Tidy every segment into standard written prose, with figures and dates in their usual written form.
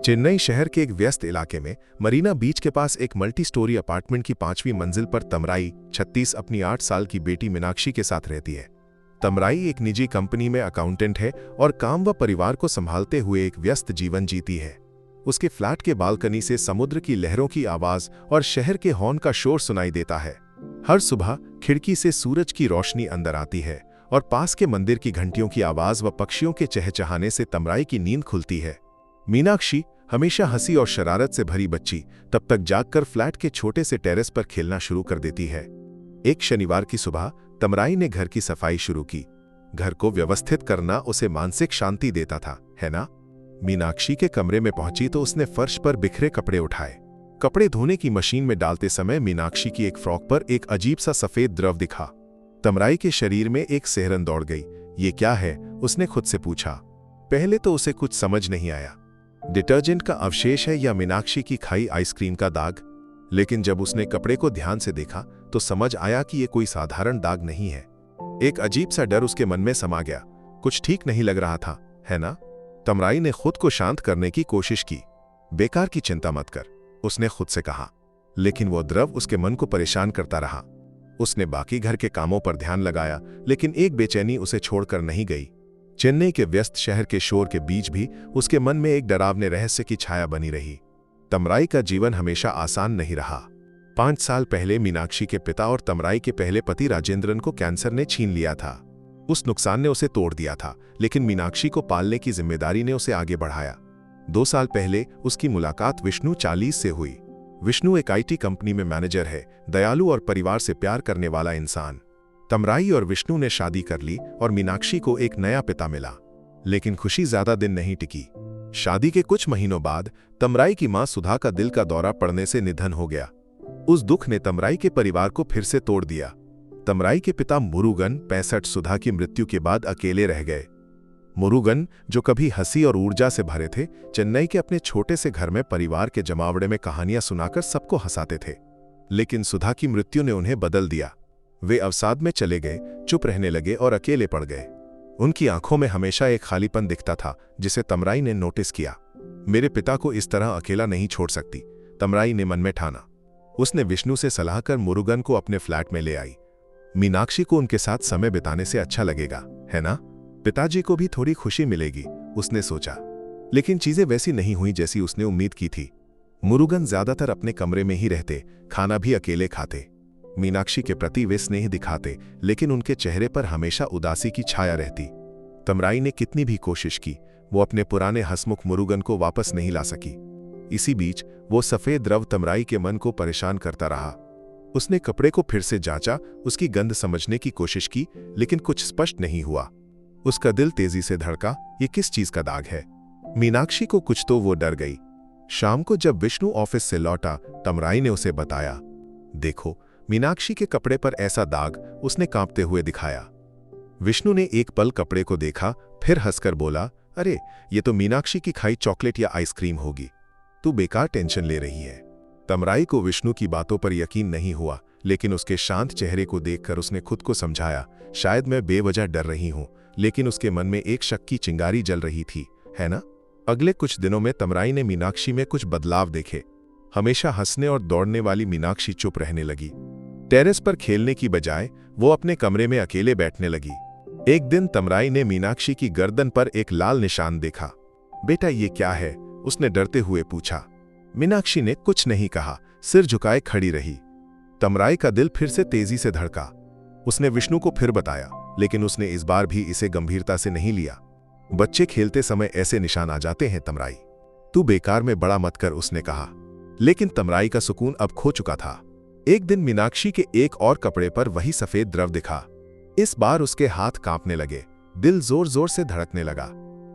चेन्नई शहर के एक व्यस्त इलाके में मरीना बीच के पास एक मल्टी स्टोरी अपार्टमेंट की 5वीं मंजिल पर तमराई 36 अपनी 8 साल की बेटी मीनाक्षी के साथ रहती है। तमराई एक निजी कंपनी में अकाउंटेंट है और काम व परिवार को संभालते हुए एक व्यस्त जीवन जीती है। उसके फ्लैट के बालकनी से समुद्र की लहरों की आवाज और शहर के हॉर्न का शोर सुनाई देता है। हर सुबह खिड़की से सूरज की रोशनी अंदर आती है और पास के मंदिर की घंटियों की आवाज व पक्षियों के चहचहाने से तमराई की नींद खुलती है। मीनाक्षी, हमेशा हंसी और शरारत से भरी बच्ची, तब तक जागकर फ्लैट के छोटे से टेरेस पर खेलना शुरू कर देती है। एक शनिवार की सुबह तमराई ने घर की सफाई शुरू की। घर को व्यवस्थित करना उसे मानसिक शांति देता था, है ना? मीनाक्षी के कमरे में पहुंची तो उसने फर्श पर बिखरे कपड़े उठाए। कपड़े धोने की मशीन में डालते समय मीनाक्षी की एक फ्रॉक पर एक अजीब सा सफेद द्रव दिखा। तमराई के शरीर में एक सिहरन दौड़ गई। ये क्या है? उसने खुद से पूछा। पहले तो उसे कुछ समझ नहीं आया, डिटर्जेंट का अवशेष है या मीनाक्षी की खाई आइसक्रीम का दाग। लेकिन जब उसने कपड़े को ध्यान से देखा तो समझ आया कि यह कोई साधारण दाग नहीं है। एक अजीब सा डर उसके मन में समा गया। कुछ ठीक नहीं लग रहा था, है ना? तमराई ने खुद को शांत करने की कोशिश की। बेकार की चिंता मत कर, उसने खुद से कहा। लेकिन वो द्रव उसके मन को परेशान करता रहा। उसने बाकी घर के कामों पर ध्यान लगाया, लेकिन एक बेचैनी उसे छोड़कर नहीं गई। चेन्नई के व्यस्त शहर के शोर के बीच भी उसके मन में एक डरावने रहस्य की छाया बनी रही। तमराई का जीवन हमेशा आसान नहीं रहा। 5 साल पहले मीनाक्षी के पिता और तमराई के पहले पति राजेंद्रन को कैंसर ने छीन लिया था। उस नुकसान ने उसे तोड़ दिया था, लेकिन मीनाक्षी को पालने की जिम्मेदारी ने उसे आगे बढ़ाया। 2 साल पहले उसकी मुलाकात विष्णु 40 से हुई। विष्णु एक IT कंपनी में मैनेजर है, दयालु और परिवार से प्यार करने वाला इंसान। तमराई और विष्णु ने शादी कर ली और मीनाक्षी को एक नया पिता मिला। लेकिन खुशी ज्यादा दिन नहीं टिकी। शादी के कुछ महीनों बाद तमराई की मां सुधा का दिल का दौरा पड़ने से निधन हो गया। उस दुख ने तमराई के परिवार को फिर से तोड़ दिया। तमराई के पिता मुरुगन 65 सुधा की मृत्यु के बाद अकेले रह गए। मुरुगन, जो कभी हंसी और ऊर्जा से भरे थे, चेन्नई के अपने छोटे से घर में परिवार के जमावड़े में कहानियां सुनाकर सबको हंसाते थे। लेकिन सुधा की मृत्यु ने उन्हें बदल दिया। वे अवसाद में चले गए, चुप रहने लगे और अकेले पड़ गए। उनकी आंखों में हमेशा एक खालीपन दिखता था, जिसे तमराई ने नोटिस किया। मेरे पिता को इस तरह अकेला नहीं छोड़ सकती, तमराई ने मन में ठाना। उसने विष्णु से सलाह कर मुरुगन को अपने फ्लैट में ले आई। मीनाक्षी को उनके साथ समय बिताने से अच्छा लगेगा, है ना? पिताजी को भी थोड़ी खुशी मिलेगी, उसने सोचा। लेकिन चीजें वैसी नहीं हुई जैसी उसने उम्मीद की थी। मुरुगन ज्यादातर अपने कमरे में ही रहते, खाना भी अकेले खाते। मीनाक्षी के प्रति वे स्नेह दिखाते, लेकिन उनके चेहरे पर हमेशा उदासी की छाया रहती। तमराई ने कितनी भी कोशिश की, वो अपने पुराने हंसमुख मुरुगन को वापस नहीं ला सकी। इसी बीच वो सफेद द्रव तमराई के मन को परेशान करता रहा। उसने कपड़े को फिर से जांचा, उसकी गंध समझने की कोशिश की, लेकिन कुछ स्पष्ट नहीं हुआ। उसका दिल तेजी से धड़का। ये किस चीज का दाग है? मीनाक्षी को कुछ तो वो डर गई। शाम को जब विष्णु ऑफिस से लौटा, तमराई ने उसे बताया, देखो, मीनाक्षी के कपड़े पर ऐसा दाग, उसने कांपते हुए दिखाया। विष्णु ने एक पल कपड़े को देखा, फिर हंसकर बोला, अरे, ये तो मीनाक्षी की खाई चॉकलेट या आइसक्रीम होगी। तू बेकार टेंशन ले रही है। तमराई को विष्णु की बातों पर यकीन नहीं हुआ, लेकिन उसके शांत चेहरे को देखकर उसने खुद को समझाया, शायद मैं बेवजह डर रही हूं। लेकिन उसके मन में एक शक की चिंगारी जल रही थी, है ना? अगले कुछ दिनों में तमराई ने मीनाक्षी में कुछ बदलाव देखे। हमेशा हंसने और दौड़ने वाली मीनाक्षी चुप रहने लगी। टेरेस पर खेलने की बजाय वो अपने कमरे में अकेले बैठने लगी। एक दिन तमराई ने मीनाक्षी की गर्दन पर एक लाल निशान देखा। बेटा, ये क्या है? उसने डरते हुए पूछा। मीनाक्षी ने कुछ नहीं कहा, सिर झुकाए खड़ी रही। तमराई का दिल फिर से तेजी से धड़का। उसने विष्णु को फिर बताया, लेकिन उसने इस बार भी इसे गंभीरता से नहीं लिया। बच्चे खेलते समय ऐसे निशान आ जाते हैं तमराई, तू बेकार में बड़ा मत कर, उसने कहा। लेकिन तमराई का सुकून अब खो चुका था। एक दिन मीनाक्षी के एक और कपड़े पर वही सफेद द्रव दिखा। इस बार उसके हाथ कांपने लगे, दिल जोर जोर से धड़कने लगा।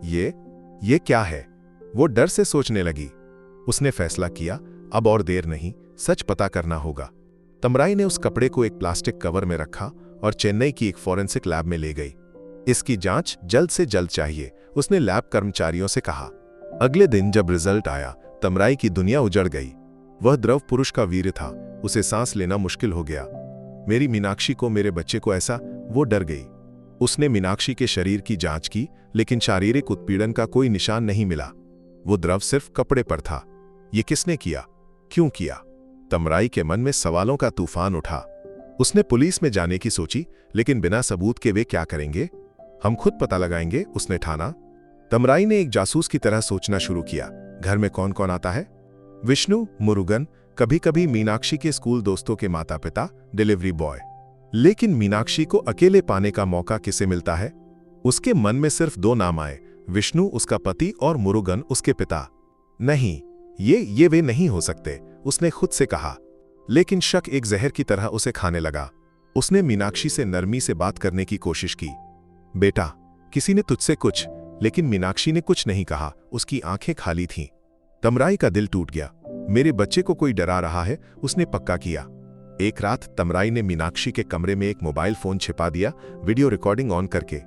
ये क्या है? वो डर से सोचने लगी। उसने फैसला किया, अब और देर नहीं, सच पता करना होगा। तमराई ने उस कपड़े को एक प्लास्टिक कवर में रखा और चेन्नई की एक फॉरेंसिक लैब में ले गई। इसकी जांच जल्द से जल्द चाहिए, उसने लैब कर्मचारियों से कहा। अगले दिन जब रिजल्ट आया, तमराई की दुनिया उजड़ गई। वह द्रव पुरुष का वीर्य था, उसे सांस लेना मुश्किल हो गया। मेरी मीनाक्षी को, मेरे बच्चे को ऐसा, वो डर गई। उसने मीनाक्षी के शरीर की जांच की, लेकिन शारीरिक उत्पीड़न का कोई निशान नहीं मिला। वो द्रव सिर्फ कपड़े पर था। ये किसने किया, क्यों किया? तमराई के मन में सवालों का तूफान उठा। उसने पुलिस में जाने की सोची, लेकिन बिना सबूत के वे क्या करेंगे? हम खुद पता लगाएंगे, उसने ठाना। तमराई ने एक जासूस की तरह सोचना शुरू किया। घर में कौन कौन आता है? विष्णु, मुरुगन, कभी कभी मीनाक्षी के स्कूल दोस्तों के माता पिता, डिलीवरी बॉय। लेकिन मीनाक्षी को अकेले पाने का मौका किसे मिलता है? उसके मन में सिर्फ दो नाम आए, विष्णु उसका पति और मुरुगन उसके पिता। नहीं, ये वे नहीं हो सकते, उसने खुद से कहा। लेकिन शक एक जहर की तरह उसे खाने लगा। उसने मीनाक्षी से नरमी से बात करने की कोशिश की। बेटा, किसी ने तुझसे कुछ। लेकिन मीनाक्षी ने कुछ नहीं कहा, उसकी आंखें खाली थीं। तमराई का दिल टूट गया। मेरे बच्चे को कोई डरा रहा है, उसने पक्का किया। एक रात तमराई ने मीनाक्षी के कमरे में एक मोबाइल फोन छिपा दिया, वीडियो रिकॉर्डिंग ऑन करके।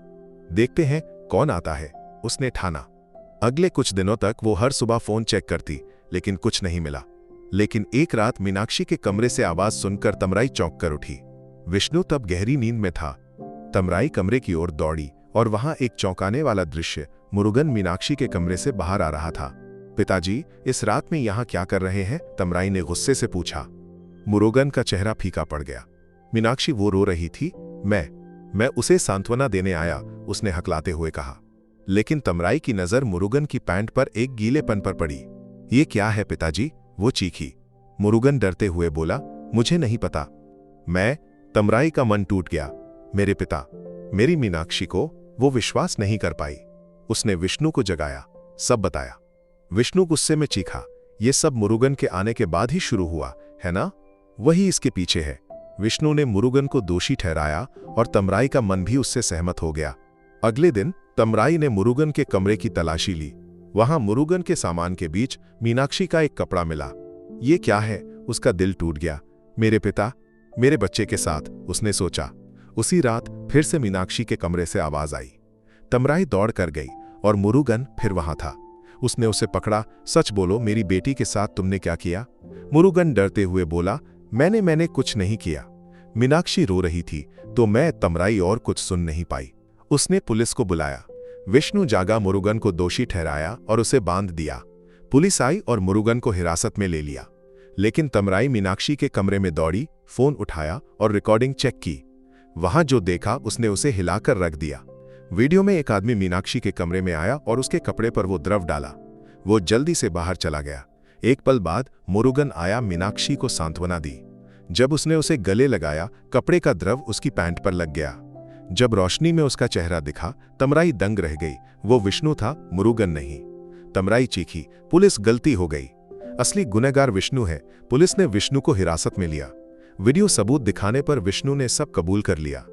देखते हैं कौन आता है, उसने ठाना। अगले कुछ दिनों तक वो हर सुबह फोन चेक करती, लेकिन कुछ नहीं मिला। लेकिन एक रात मीनाक्षी के कमरे से आवाज सुनकर तमराई चौंक कर उठी। विष्णु तब गहरी नींद में था। तमराई कमरे की ओर दौड़ी और वहां एक चौंकाने वाला दृश्य, मुरुगन मीनाक्षी के कमरे से बाहर आ रहा था। पिताजी, इस रात में यहां क्या कर रहे हैं? तमराई ने गुस्से से पूछा। मुरुगन का चेहरा फीका पड़ गया। मीनाक्षी, वो रो रही थी। मैं उसे सांत्वना देने आया, उसने हकलाते हुए कहा। लेकिन तमराई की नजर मुरुगन की पैंट पर एक गीलेपन पर पड़ी। ये क्या है पिताजी? वो चीखी। मुरुगन डरते हुए बोला, मुझे नहीं पता। तमराई का मन टूट गया। मेरे पिता, मेरी मीनाक्षी को। वो विश्वास नहीं कर पाई। उसने विष्णु को जगाया, सब बताया। विष्णु गुस्से में चीखा, ये सब मुरुगन के आने के बाद ही शुरू हुआ है ना? वही इसके पीछे है। विष्णु ने मुरुगन को दोषी ठहराया और तमराई का मन भी उससे सहमत हो गया। अगले दिन तमराई ने मुरुगन के कमरे की तलाशी ली। वहां मुरुगन के सामान के बीच मीनाक्षी का एक कपड़ा मिला। ये क्या है? उसका दिल टूट गया। मेरे पिता, मेरे बच्चे के साथ, उसने सोचा। उसी रात फिर से मीनाक्षी के कमरे से आवाज आई। तमराई दौड़ कर गई और मुरुगन फिर वहां था। उसने उसे पकड़ा। सच बोलो, मेरी बेटी के साथ तुमने क्या किया? मुरुगन डरते हुए बोला, मैंने कुछ नहीं किया। मीनाक्षी रो रही थी तो मैं। तमराई और कुछ सुन नहीं पाई। उसने पुलिस को बुलाया। विष्णु जागा, मुरुगन को दोषी ठहराया और उसे बांध दिया। पुलिस आई और मुरुगन को हिरासत में ले लिया। लेकिन तमराई मीनाक्षी के कमरे में दौड़ी, फोन उठाया और रिकॉर्डिंग चेक की। वहां जो देखा उसने उसे हिलाकर रख दिया। वीडियो में एक आदमी मीनाक्षी के कमरे में आया और उसके कपड़े पर वो द्रव डाला। वो जल्दी से बाहर चला गया। एक पल बाद मुरुगन आया, मीनाक्षी को सांत्वना दी। जब उसने उसे गले लगाया, कपड़े का द्रव उसकी पैंट पर लग गया। जब रोशनी में उसका चेहरा दिखा, तमराई दंग रह गई। वो विष्णु था, मुरुगन नहीं। तमराई चीखी, पुलिस, गलती हो गई। असली गुनहगार विष्णु है। पुलिस ने विष्णु को हिरासत में लिया। वीडियो सबूत दिखाने पर विष्णु ने सब कबूल कर लिया।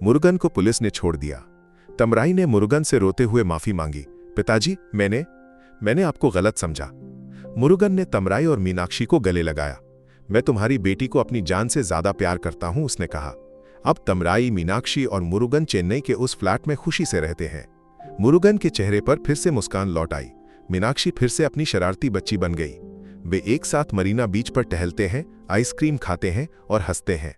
मुरुगन को पुलिस ने छोड़ दिया। तमराई ने मुरुगन से रोते हुए माफी मांगी। पिताजी, मैंने आपको गलत समझा। मुरुगन ने तमराई और मीनाक्षी को गले लगाया। मैं तुम्हारी बेटी को अपनी जान से ज्यादा प्यार करता हूं, उसने कहा। अब तमराई, मीनाक्षी और मुरुगन चेन्नई के उस फ्लैट में खुशी से रहते हैं। मुरुगन के चेहरे पर फिर से मुस्कान लौट आई। मीनाक्षी फिर से अपनी शरारती बच्ची बन गई। वे एक साथ मरीना बीच पर टहलते हैं, आइसक्रीम खाते हैं और हंसते हैं।